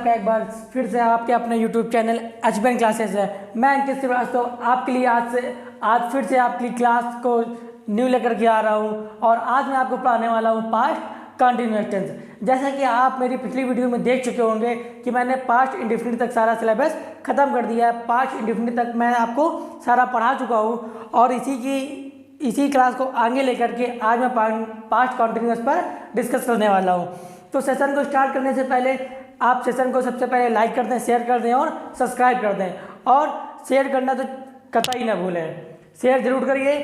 आपका एक बार फिर से आपके अपने YouTube चैनल एचबीएन क्लासेस है। मैं अंकित श्रीवास्तव आपके लिए आज फिर से आपकी क्लास को न्यू लेकर के आ रहा हूँ और आज मैं आपको पढ़ाने वाला हूँ पास्ट कंटिन्यूअस टेंस। जैसा कि आप मेरी पिछली वीडियो में देख चुके होंगे कि मैंने पास्ट इंडेफिनिट तक सारा सिलेबस खत्म कर दिया है। पास्ट इंडेफिनिट तक मैं आपको सारा पढ़ा चुका हूँ और इसी क्लास को आगे लेकर के आज मैं पास्ट कंटिन्यूअस पर डिस्कस करने वाला हूँ। तो सेशन को स्टार्ट करने से पहले आप सेशन को सबसे पहले लाइक कर दें, शेयर कर दें और सब्सक्राइब कर दें और शेयर करना तो कतई ना भूलें, शेयर जरूर करिए।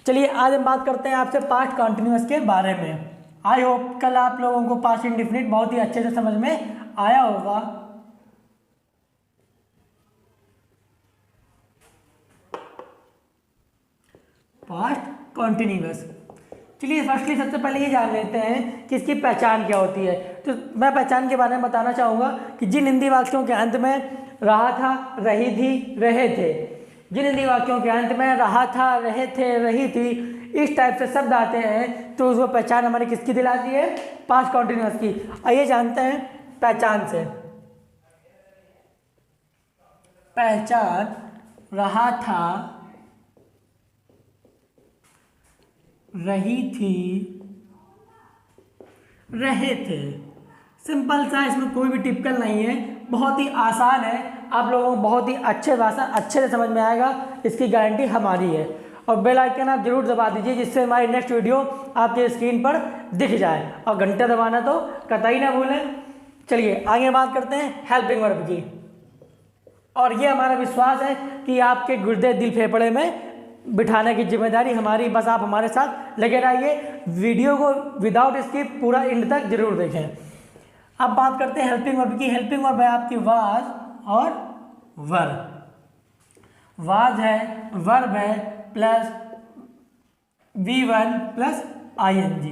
चलिए आज हम बात करते हैं आपसे पास्ट कंटिन्यूअस के बारे में। आई होप कल आप लोगों को पास्ट इंडेफिनिट बहुत ही अच्छे से समझ में आया होगा। पास्ट कंटिन्यूअस, चलिए फर्स्टली सबसे पहले ये जान लेते हैं कि इसकी पहचान क्या होती है। तो मैं पहचान के बारे में बताना चाहूँगा कि जिन हिंदी वाक्यों के अंत में रहा था, रही थी, रहे थे, जिन हिंदी वाक्यों के अंत में रहा था, रहे थे, रही थी, इस टाइप से शब्द आते हैं तो उसको पहचान हमारी किसकी दिलाती है? पास्ट कंटिन्यूअस की। आइए जानते हैं पहचान से। पहचान रहा था, रही थी, रहे थे। सिंपल सा, इसमें कोई भी टिपिकल नहीं है, बहुत ही आसान है। आप लोगों को बहुत ही अच्छे से समझ में आएगा, इसकी गारंटी हमारी है। और बेल आइकन आप जरूर दबा दीजिए जिससे हमारी नेक्स्ट वीडियो आपके स्क्रीन पर दिख जाए और घंटा दबाना तो कतई ना भूलें। चलिए आगे बात करते हैं हेल्पिंग वर्ब की। और ये हमारा विश्वास है कि आपके गुर्दे दिल फेफड़े में बिठाने की जिम्मेदारी हमारी। बस आप हमारे साथ लगे रहिए, वीडियो को विदाउट स्किप पूरा एंड तक जरूर देखें। अब बात करते हैं हेल्पिंग वर्ब की। हेल्पिंग वर्ब है आपकी वाज और वर। वाज है, वर्ब है प्लस V1 प्लस ING।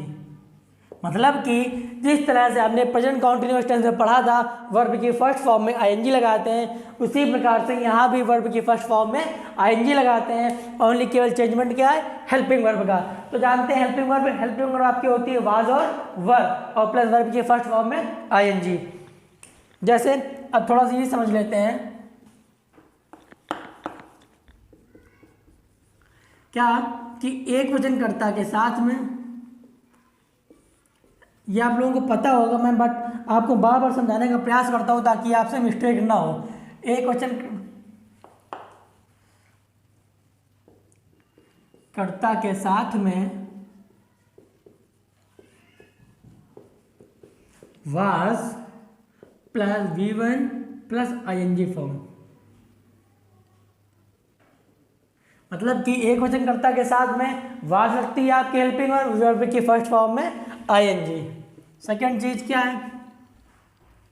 मतलब कि जिस तरह से हमने प्रेजेंट कॉन्टिन्यूअस टेंस में पढ़ा था वर्ब की फर्स्ट फॉर्म में ING लगाते हैं, उसी प्रकार से यहाँ भी वर्ब की फर्स्ट फॉर्म में ING लगाते हैं। ओनली केवल चेंजमेंट क्या है? हेल्पिंग वर्ब का। तो जानते हैं हेल्पिंग वर्ब आपकी होती है वाज और वर और प्लस वर्ब की फर्स्ट फॉर्म में ING। जैसे अब थोड़ा सा ये समझ लेते हैं क्या कि एक वचनकर्ता के साथ में, ये आप लोगों को पता होगा, मैं बट आपको बार बार समझाने का प्रयास करता हूँ ताकि आपसे मिस्टेक ना हो। एक वचन कर्ता के साथ में was plus V1 plus ING form. मतलब कि एक वचनकर्ता के साथ में वाज लगती है आपकी हेल्पिंग वर्ब की फर्स्ट फॉर्म में ING। सेकंड चीज क्या है?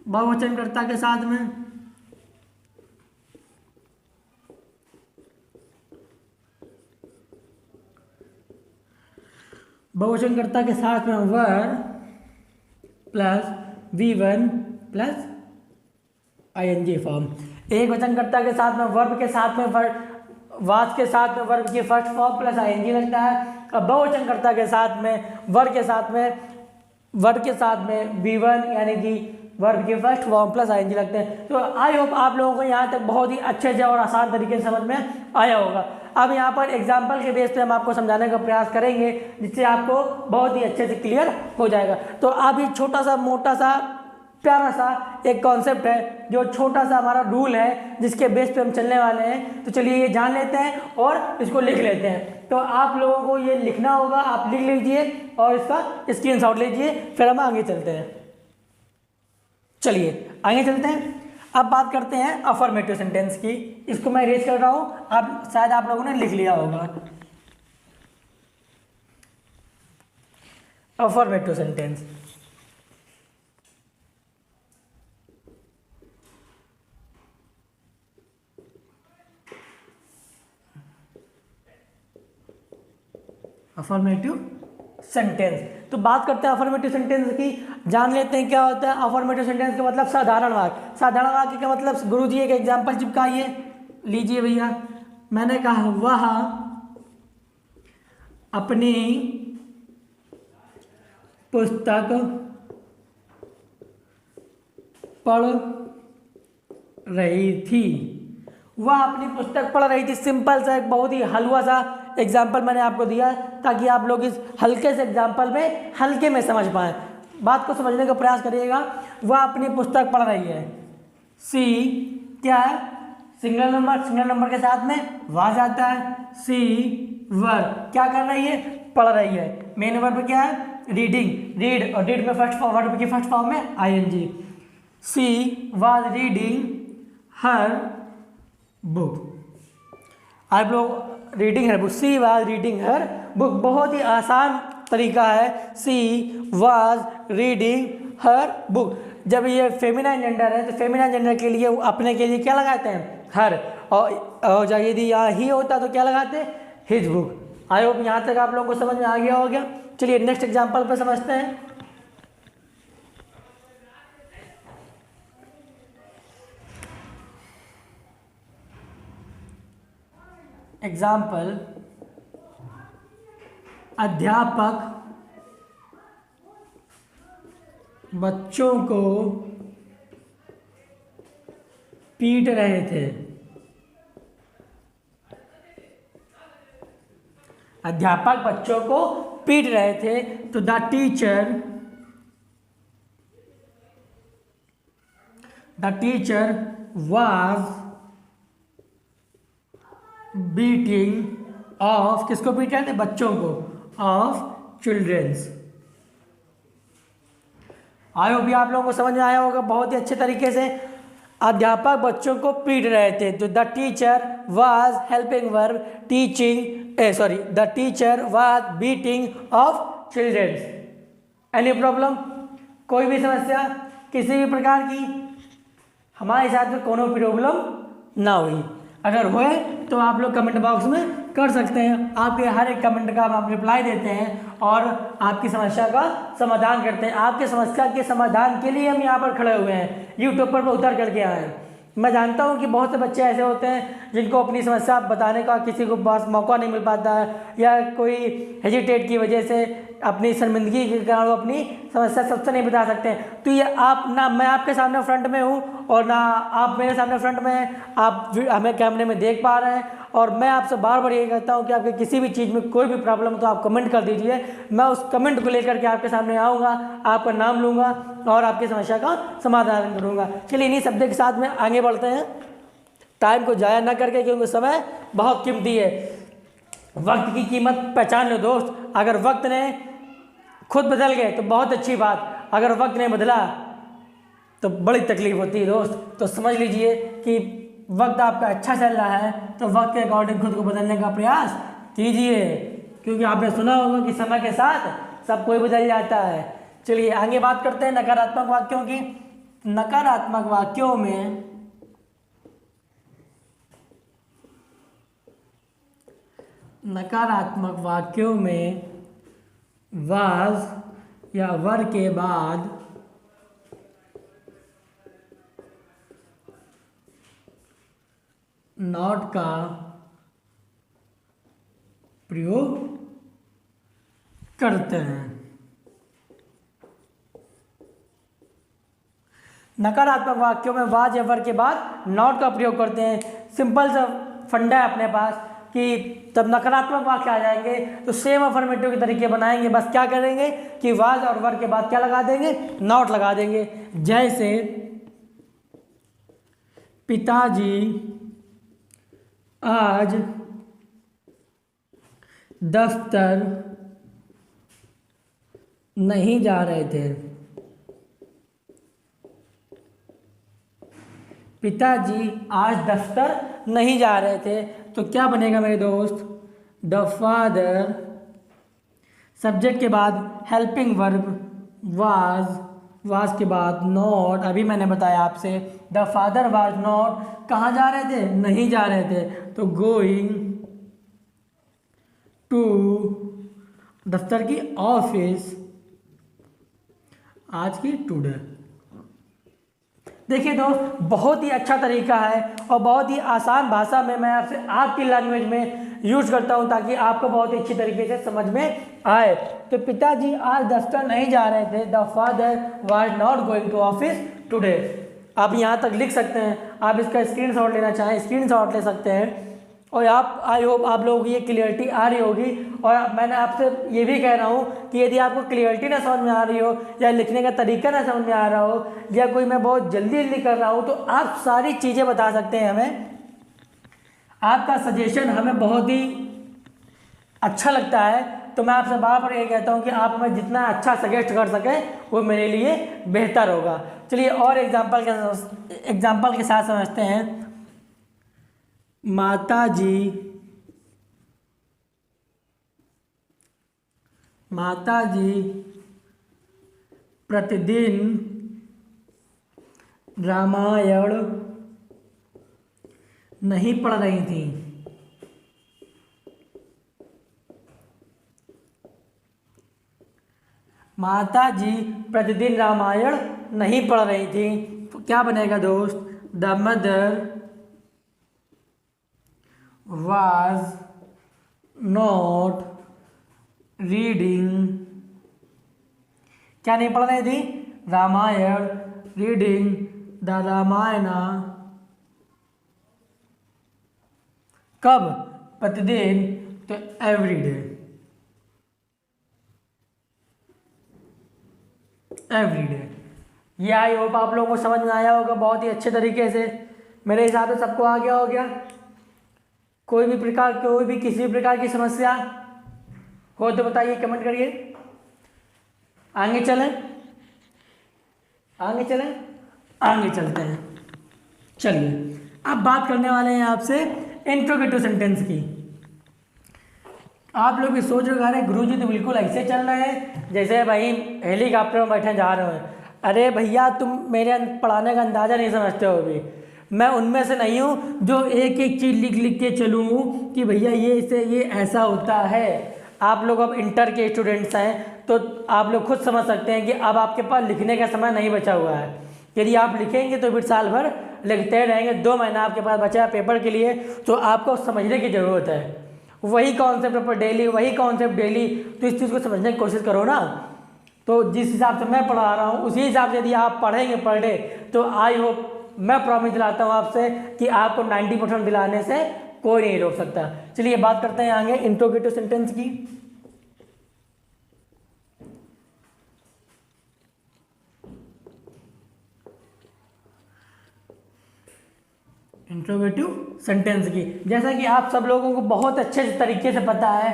बहुवचनकर्ता के साथ में वर plus V1 plus ING form. एक वचनकर्ता के साथ में वर्ब के साथ में वाज के साथ में वर्ब की फर्स्ट फॉर्म प्लस ING लगता है। अब बहुवचनकर्ता के साथ में वर्ब के साथ में V1 यानी कि वर्ब की फर्स्ट फॉर्म प्लस ING लगते हैं। तो आई होप आप लोगों को यहाँ तक बहुत ही अच्छे से और आसान तरीके से समझ में आया होगा। अब यहाँ पर एग्जाम्पल के बेस पे हम आपको समझाने का प्रयास करेंगे जिससे आपको बहुत ही अच्छे से क्लियर हो जाएगा। तो अभी छोटा सा मोटा सा प्यारा सा एक कॉन्सेप्ट है, जो छोटा सा हमारा रूल है जिसके बेस पे हम चलने वाले हैं। तो चलिए ये जान लेते हैं और इसको लिख लेते हैं। तो आप लोगों को ये लिखना होगा, आप लिख लीजिए और इसका स्क्रीनशॉट लीजिए, फिर हम आगे चलते हैं। चलिए आगे चलते हैं। अब बात करते हैं अफर्मेटिव सेंटेंस की। इसको मैं इरेज कर रहा हूँ, शायद आप लोगों ने लिख लिया होगा। Affirmative sentence, affirmative sentence. तो बात करते हैं अफर्मेटिव सेंटेंस की, जान लेते हैं क्या होता है अफर्मेटिव सेंटेंस का मतलब। साधारण वाक्य। साधारण वाक्य का मतलब गुरुजी एक एग्जांपल चिपकाइए, लीजिए भैया। मैंने कहा वह अपनी पुस्तक पढ़ रही थी। वह अपनी पुस्तक पढ़ रही थी। सिंपल सा एक बहुत ही हलवा सा एग्जाम्पल मैंने आपको दिया ताकि आप लोग इस हल्के से एग्जाम्पल में हल्के में समझ पाएँ। बात को समझने का प्रयास करिएगा। वह अपनी पुस्तक पढ़ रही है। सी क्या है? सिंगल नंबर के साथ में वह जाता है। सी वर्ब क्या कर रही है? पढ़ रही है। मेन वर्ब क्या है? रीडिंग, रीड, और रीड में फर्स्ट फॉर्म, वर्ब की फर्स्ट फॉर्म में ING. She was reading her book. आप लोग reading her book, she was reading her book बहुत ही आसान तरीका है। She was reading her book. जब ये फेमिनाइन जेंडर है तो फेमिनाइन जेंडर के लिए अपने के लिए क्या लगाते हैं? हर। और जब यदि यहाँ ही होता तो क्या लगाते हैं? His book. आई होप यहाँ तक आप लोगों को समझ में आ गया होगा। चलिए नेक्स्ट एग्जाम्पल पर समझते हैं। एग्जाम्पल, अध्यापक बच्चों को पीट रहे थे। अध्यापक बच्चों को पीट रहे थे तो the teacher was beating of, किसको पीट रहे थे? बच्चों को, ऑफ चिल्ड्रंस। आई होप भी आप लोगों को समझ में आया होगा बहुत ही अच्छे तरीके से। अध्यापक बच्चों को पीट रहे थे तो the teacher was helping verb teaching, the teacher was beating of childrens. Any problem? कोई भी समस्या किसी भी प्रकार की? हमारे साथ में कोनो प्रॉब्लम ना हुई। अगर हुए तो आप लोग कमेंट बॉक्स में कर सकते हैं। आपके हर एक कमेंट का आप रिप्लाई देते हैं और आपकी समस्या का समाधान करते हैं। आपके समस्या के समाधान के लिए हम यहाँ पर खड़े हुए हैं, यूट्यूब पर उतर करके आए हैं। मैं जानता हूँ कि बहुत से बच्चे ऐसे होते हैं जिनको अपनी समस्या बताने का किसी को पास मौका नहीं मिल पाता है, या कोई हेजिटेट की वजह से अपनी शर्मिंदगी के कारण वो अपनी समस्या सबसे नहीं बता सकते। तो ये आप ना, मैं आपके सामने फ्रंट में हूँ और ना आप मेरे सामने फ्रंट में हैं। आप हमें कैमरे में देख पा रहे हैं और मैं आपसे बार बार ये कहता हूँ कि आपके किसी भी चीज़ में कोई भी प्रॉब्लम हो तो आप कमेंट कर दीजिए। मैं उस कमेंट को लेकर के आपके सामने आऊँगा, आपका नाम लूँगा और आपकी समस्या का समाधान करूँगा। चलिए इन्हीं शब्द के साथ में आगे बढ़ते हैं, टाइम को ज़ाया ना करके, क्योंकि समय बहुत कीमती है। वक्त की कीमत पहचान लो दोस्त। अगर वक्त ने खुद बदल गए तो बहुत अच्छी बात, अगर वक्त ने बदला तो बड़ी तकलीफ होती है दोस्त। तो समझ लीजिए कि वक्त आपका अच्छा चल रहा है तो वक्त के अकॉर्डिंग खुद को बदलने का प्रयास कीजिए, क्योंकि आपने सुना होगा कि समय के साथ सब कोई बदल जाता है। चलिए आगे बात करते हैं नकारात्मक वाक्यों की। नकारात्मक वाक्यों में वाज या वर के बाद नॉट का प्रयोग करते हैं। नकारात्मक वाक्यों में वाज या वर के बाद नॉट का प्रयोग करते हैं। सिंपल सा फंडा है अपने पास कि तब नकारात्मक वाक्य आ जाएंगे तो सेम अफर्मेटिव के तरीके बनाएंगे। बस क्या करेंगे कि वाज और वर के बाद क्या लगा देंगे? नॉट लगा देंगे। जैसे पिताजी आज दफ्तर नहीं जा रहे थे। पिताजी आज दफ्तर नहीं जा रहे थे तो क्या बनेगा मेरे दोस्त? द फादर, सब्जेक्ट के बाद हेल्पिंग वर्ब वाज के बाद नॉट। अभी मैंने बताया आपसे द फादर वाज नॉट, कहाँ जा रहे थे? नहीं जा रहे थे, तो गोइंग टू, दफ्तर की ऑफिस, आज की टुडे। देखिए दोस्त बहुत ही अच्छा तरीका है और बहुत ही आसान भाषा में मैं आपसे आपकी लैंग्वेज में यूज करता हूं ताकि आपको बहुत ही अच्छी तरीके से समझ में आए। तो पिताजी आज दफ्तर नहीं जा रहे थे, the father was not going to office today. आप यहाँ तक लिख सकते हैं, आप इसका स्क्रीनशॉट लेना चाहें स्क्रीनशॉट ले सकते हैं। और आप आई होप आप लोगों को ये क्लियरिटी आ रही होगी। और मैंने आपसे ये भी कह रहा हूँ कि यदि आपको क्लियरिटी ना समझ में आ रही हो या लिखने का तरीका ना समझ में आ रहा हो या कोई मैं बहुत जल्दी जल्दी कर रहा हूँ तो आप सारी चीज़ें बता सकते हैं हमें। आपका सजेशन हमें बहुत ही अच्छा लगता है, तो मैं आपसे बार बार ये कहता हूँ कि आप हमें जितना अच्छा सजेस्ट कर सकें वो मेरे लिए बेहतर होगा। चलिए और एग्जाम्पल के साथ समझते हैं। माता जी प्रतिदिन रामायण नहीं पढ़ रही थी। माता जी प्रतिदिन रामायण नहीं पढ़ रही थी, तो क्या बनेगा दोस्त? The mother was not reading, क्या नहीं पढ़ रही थी? रामायण। रीडिंग द रामायणा कब? प्रतिदिन, तो एवरीडे। ये आई होप आप लोगों को समझ में आया होगा बहुत ही अच्छे तरीके से। मेरे हिसाब से सबको आ गया हो गया। कोई भी किसी भी प्रकार की समस्या हो तो बताइए, कमेंट करिए। आगे चलते हैं। चलिए अब बात करने वाले हैं आपसे इंट्रोगेटिव सेंटेंस की। आप लोग भी सोच रहे अरे गुरुजी तो बिल्कुल ऐसे चल रहे हैं जैसे भाई हेलीकॉप्टर में बैठे जा रहे हैं। अरे भैया तुम मेरे पढ़ाने का अंदाज़ा नहीं समझते हो अभी। मैं उनमें से नहीं हूँ जो एक एक चीज़ लिख के चलूँ कि भैया ये ऐसा होता है। आप लोग अब इंटर के स्टूडेंट्स हैं तो आप लोग खुद समझ सकते हैं कि अब आपके पास लिखने का समय नहीं बचा हुआ है। यदि आप लिखेंगे तो फिर साल भर लिखते रहेंगे। 2 महीना आपके पास बचा है पेपर के लिए, तो आपको समझने की ज़रूरत है। वही कॉन्सेप्ट पर डेली, तो इस चीज़ को समझने की कोशिश करो ना। तो जिस हिसाब से मैं पढ़ा रहा हूँ उसी हिसाब से यदि आप पढ़ेंगे पर डे, तो आई होप मैं प्रॉमिस दिलाता हूँ आपसे कि आपको 90% दिलाने से कोई नहीं रोक सकता। चलिए बात करते हैं आगे इंट्रोगेटिव सेंटेंस की। जैसा कि आप सब लोगों को बहुत अच्छे तरीके से पता है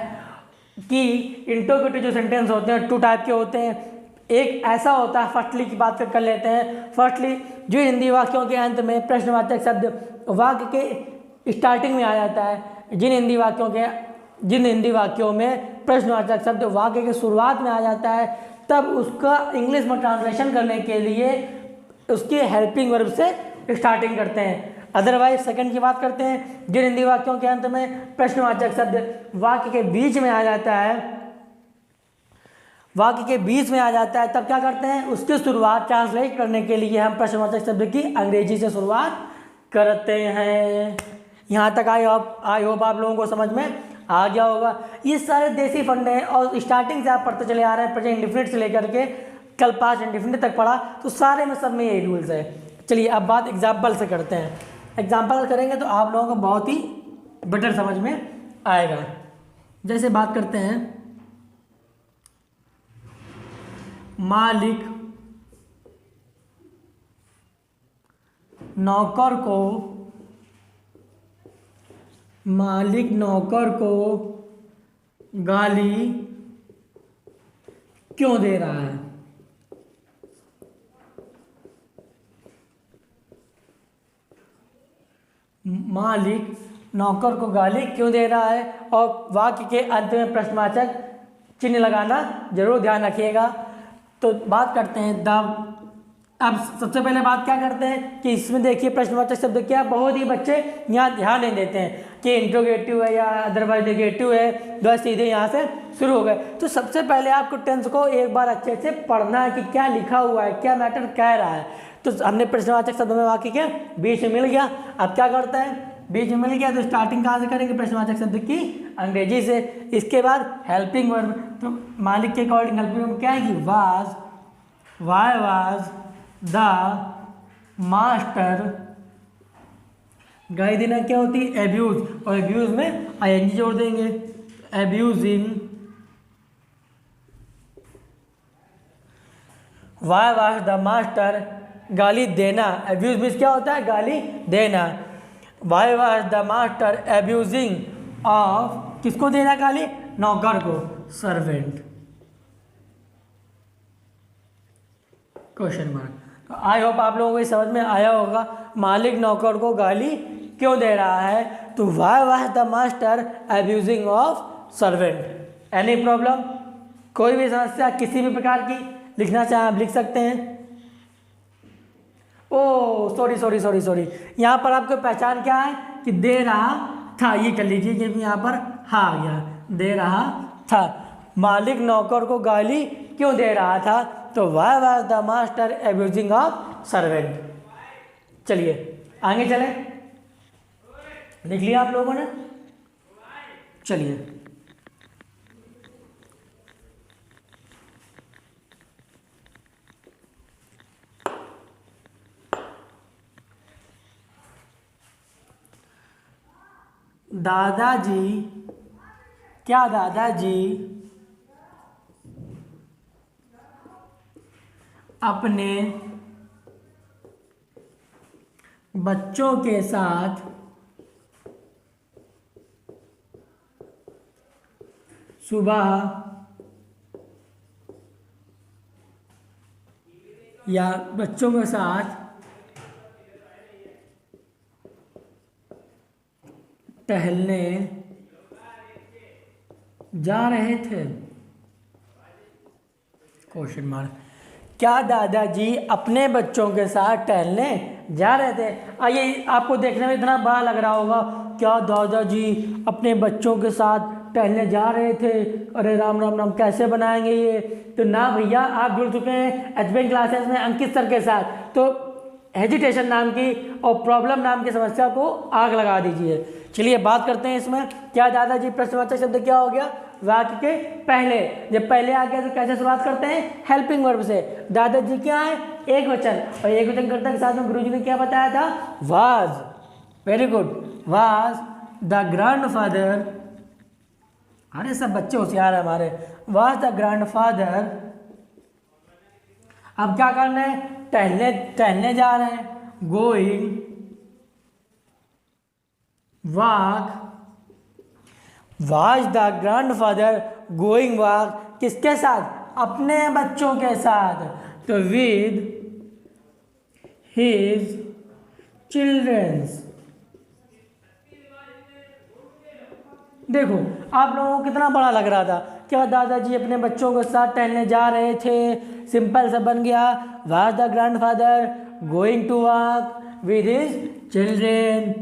कि इंट्रोगेटिव जो सेंटेंस होते हैं 2 टाइप के होते हैं। एक ऐसा होता है, फर्स्टली की बात कर लेते हैं। फर्स्टली जो हिंदी वाक्यों के अंत में प्रश्नवाचक शब्द वाक्य के स्टार्टिंग में आ जाता है। जिन हिंदी वाक्यों में प्रश्नवाचक शब्द वाक्य के शुरुआत में आ जाता है, तब उसका इंग्लिश में ट्रांसलेशन करने के लिए उसके हेल्पिंग वर्ब से स्टार्टिंग करते हैं। अदरवाइज सेकंड की बात करते हैं, जिन हिंदी वाक्यों के अंत में प्रश्नवाचक शब्द वाक्य के बीच में आ जाता है, तब क्या करते हैं? उसकी शुरुआत ट्रांसलेट करने के लिए हम प्रश्नवाचक शब्द की अंग्रेजी से शुरुआत करते हैं। यहाँ तक आई होप आप लोगों को समझ में आ गया होगा। ये सारे देसी फंडे हैं और स्टार्टिंग से आप पढ़ते चले आ रहे हैं, प्रेजेंट इंडेफिनिट से लेकर के कल पास्ट इंडेफिनिट तक पढ़ा, तो सारे में सब में यही रूल्स है। चलिए अब बात एग्जाम्पल से करते हैं। एग्जाम्पल करेंगे तो आप लोगों को बहुत ही बेटर समझ में आएगा। जैसे बात करते हैं, मालिक नौकर को गाली क्यों दे रहा है? मालिक नौकर को गाली क्यों दे रहा है? और वाक्य के अंत में प्रश्नवाचक चिन्ह लगाना जरूर ध्यान रखिएगा। तो बात करते हैं अब सबसे पहले बात क्या करते हैं कि इसमें देखिए प्रश्नवाचक शब्द क्या, बहुत ही बच्चे यहाँ ध्यान नहीं देते हैं कि इंट्रोगेटिव है या अदरवाइज नेगेटिव है, बस सीधे यहाँ से शुरू हो गए। तो सबसे पहले आपको टेंस को एक बार अच्छे से पढ़ना है कि क्या लिखा हुआ है, क्या मैटर कह रहा है। तो हमने प्रश्नवाचक शब्द में वाक्य के बीच में मिल गया। अब क्या करते हैं, बीच में मिल गया तो स्टार्टिंग कहाँ से करेंगे? प्रश्नवाचक शब्द की अंग्रेजी से। इसके बाद हेल्पिंग वर्ब, तो मालिक के अकॉर्डिंग हेल्पिंग वर्ब क्या है कि was, why was the master, गाली देना क्या होती है? एब्यूज, और एब्यूज में आईएनजी जोड़ देंगे, abusing. Why was the master, गाली देना, एब्यूज मीन्स क्या होता है? गाली देना। Why was the master abusing of, किसको देना गाली? नौकर को, सर्वेंट। Question mark. तो आई होप आप लोगों को ये समझ में आया होगा मालिक नौकर को गाली क्यों दे रहा है। तो why was the master abusing of servant. Any problem? कोई भी समस्या किसी भी प्रकार की लिखना चाहें आप लिख सकते हैं। ओ सॉरी, यहाँ पर आपको पहचान क्या है कि दे रहा था, ये कर लीजिए क्योंकि यहाँ पर हाँ आ गया, दे रहा था। मालिक नौकर को गाली क्यों दे रहा था? तो why was the master abusing of servant. चलिए आगे चले, लिख लिया आप लोगों ने? चलिए दादाजी, क्या दादाजी अपने बच्चों के साथ सुबह या बच्चों के साथ टहलने जा रहे थे? Question mark. क्या दादाजी अपने बच्चों के साथ टहलने जा रहे थे? आइए, आपको देखने में इतना बड़ा लग रहा होगा, क्या दादाजी अपने बच्चों के साथ टहलने जा रहे थे? अरे राम राम राम, कैसे बनाएंगे ये? तो ना भैया, आप जुड़ चुके हैं एचबीएन क्लासेस में अंकित सर के साथ, तो हेजिटेशन नाम की और प्रॉब्लम नाम की समस्या को आग लगा दीजिए। चलिए बात करते हैं इसमें। क्या दादाजी प्रश्नवाचक शब्द क्या हो गया? वाक्य के पहले। जब पहले आ गया तो कैसे शुरुआत करते हैं? हेल्पिंग वर्ब से। दादाजी क्या है? एक वचन, और एक वचन कर्ता के साथ में गुरुजी ने क्या बताया था? Was. Very good. Was the grandfather, अरे सब बच्चे होशियार है हमारे। वाज द ग्रैंडफादर, अब क्या करना है? टहलने जा रहे हैं, going, walk. Was the grandfather going walk, किसके साथ? अपने बच्चों के साथ। तो विद हिज चिल्ड्रंस। देखो आप लोगों को कितना बड़ा लग रहा था, क्या दादाजी अपने बच्चों के साथ टहलने जा रहे थे? सिंपल सा बन गया, was the grandfather going to walk with his children.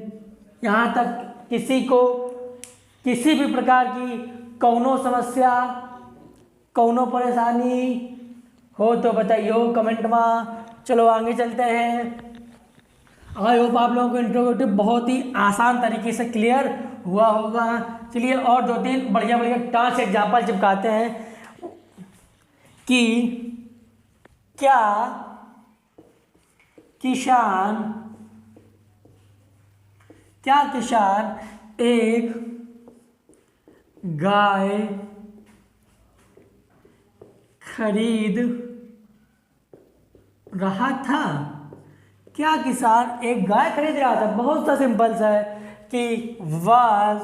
यहाँ तक किसी को किसी भी प्रकार की कौनो समस्या, कौनो परेशानी हो तो बताइए कमेंट में। चलो आगे चलते हैं। आई होप आप लोगों को इंट्रोगेटिव बहुत ही आसान तरीके से क्लियर हुआ होगा। चलिए और दो तीन बढ़िया बढ़िया टास्क एग्जाम्पल चिपकाते हैं कि क्या किसान एक गाय खरीद रहा था? क्या किसान एक गाय खरीद रहा था? बहुत सा सिंपल सा है कि was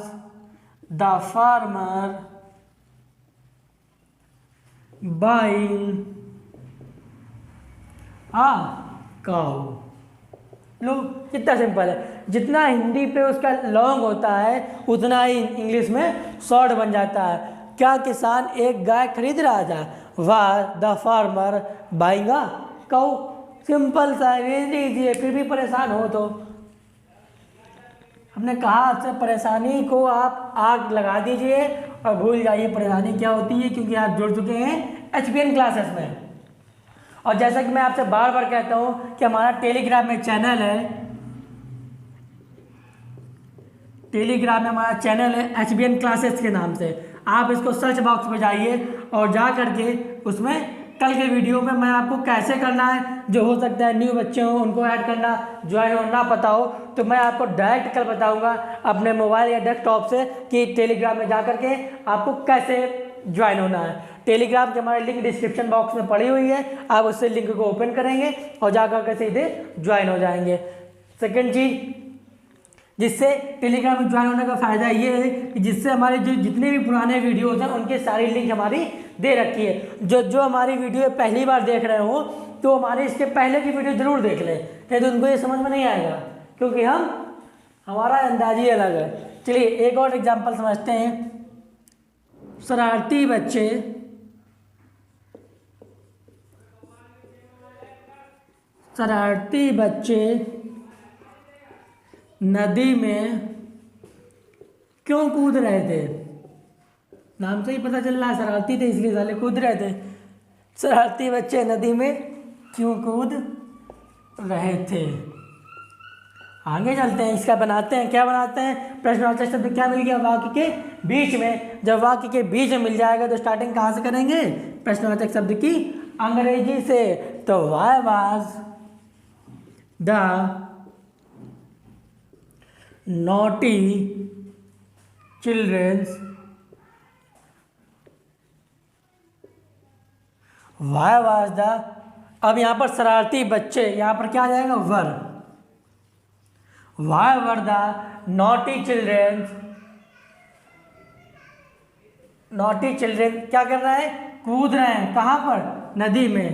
the farmer buying a काऊ। लो कितना सिंपल है, जितना हिंदी पे उसका लॉन्ग होता है उतना ही इंग्लिश में शॉर्ट बन जाता है। क्या किसान एक गाय खरीद रहा था? Was the farmer buying a cow. Simple सा है, फिर भी परेशान हो तो हमने कहा आपसे परेशानी को आप आग लगा दीजिए और भूल जाइए परेशानी क्या होती है, क्योंकि आप जुड़ चुके हैं एचबीएन क्लासेस में। और जैसा कि मैं आपसे बार बार कहता हूँ कि हमारा टेलीग्राम में चैनल है, टेलीग्राम में हमारा चैनल है एचबीएन क्लासेस के नाम से। आप इसको सर्च बॉक्स में जाइए और जा करके उसमें कल के वीडियो में मैं आपको कैसे करना है, जो हो सकता है न्यू बच्चे हों उनको ऐड करना, ज्वाइन होना पता हो, तो मैं आपको डायरेक्ट कल बताऊंगा अपने मोबाइल या डेस्कटॉप से कि टेलीग्राम में जा करके आपको कैसे ज्वाइन होना है। टेलीग्राम की हमारी लिंक डिस्क्रिप्शन बॉक्स में पड़ी हुई है, आप उससे लिंक को ओपन करेंगे और जा करके सीधे ज्वाइन हो जाएंगे। सेकेंड चीज़, जिससे टेलीग्राम में ज्वाइन होने का फ़ायदा ये है कि जिससे हमारे जो जितने भी पुराने वीडियोज़ हैं उनकी सारी लिंक हमारी दे रखी है। जो हमारी वीडियो पहली बार देख रहे हो तो हमारे इसके पहले की वीडियो ज़रूर देख लें, नहीं तो उनको ये समझ में नहीं आएगा, क्योंकि हमारा अंदाज ही अलग है। चलिए एक और एग्जाम्पल समझते हैं। शरारती बच्चे नदी में क्यों कूद रहे थे? नाम से ही पता चल रहा है शरारती थे, इसलिए साले कूद रहे थे। शरारती बच्चे नदी में क्यों कूद रहे थे? आगे चलते हैं, इसका बनाते हैं। क्या बनाते हैं? प्रश्नवाचक शब्द क्या मिल गया? वाक्य के बीच में। जब वाक्य के बीच में मिल जाएगा तो स्टार्टिंग कहाँ से करेंगे? प्रश्नवाचक शब्द की अंग्रेजी से। तो why was the naughty children's why was the, अब यहाँ पर शरारती बच्चे, यहाँ पर क्या आ जाएगा? वर। why were the naughty children क्या कर रहे हैं? कूद रहे हैं। कहाँ पर? नदी में।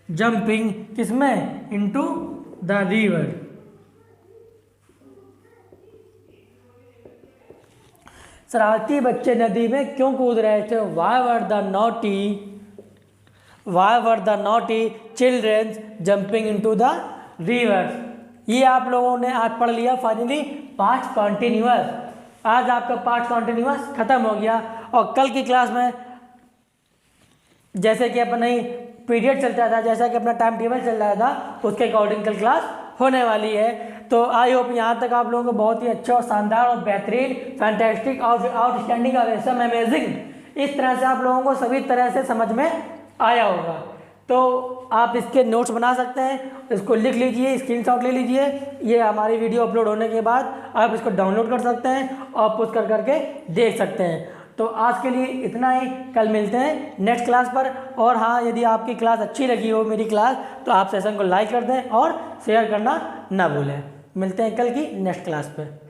जंपिंग किसमें? Into the river. शरारती बच्चे नदी में क्यों कूद रहे थे? Why were the naughty children jumping into the river? ये आप लोगों ने आज पढ़ लिया फाइनली पास्ट कॉन्टिन्यूअस। आज आपका पास्ट कॉन्टिन्यूअस खत्म हो गया और कल की क्लास में जैसे कि अपना ही पीरियड चलता था, जैसा कि अपना टाइम टेबल चल रहा था, उसके अकॉर्डिंग कल क्लास होने वाली है। तो आई होप यहाँ तक आप लोगों को बहुत ही अच्छा और शानदार और बेहतरीन, फैंटास्टिक और आउटस्टैंडिंग और एकदम अमेजिंग इस तरह से आप लोगों को सभी तरह से समझ में आया होगा। तो आप इसके नोट्स बना सकते हैं, इसको लिख लीजिए, स्क्रीनशॉट ले लीजिए। ये हमारी वीडियो अपलोड होने के बाद आप इसको डाउनलोड कर सकते हैं और पुश कर करके देख सकते हैं। तो आज के लिए इतना ही, कल मिलते हैं नेक्स्ट क्लास पर। और हाँ, यदि आपकी क्लास अच्छी लगी हो मेरी क्लास, तो आप सेशन को लाइक कर दें और शेयर करना ना भूलें। मिलते हैं कल की नेक्स्ट क्लास पर।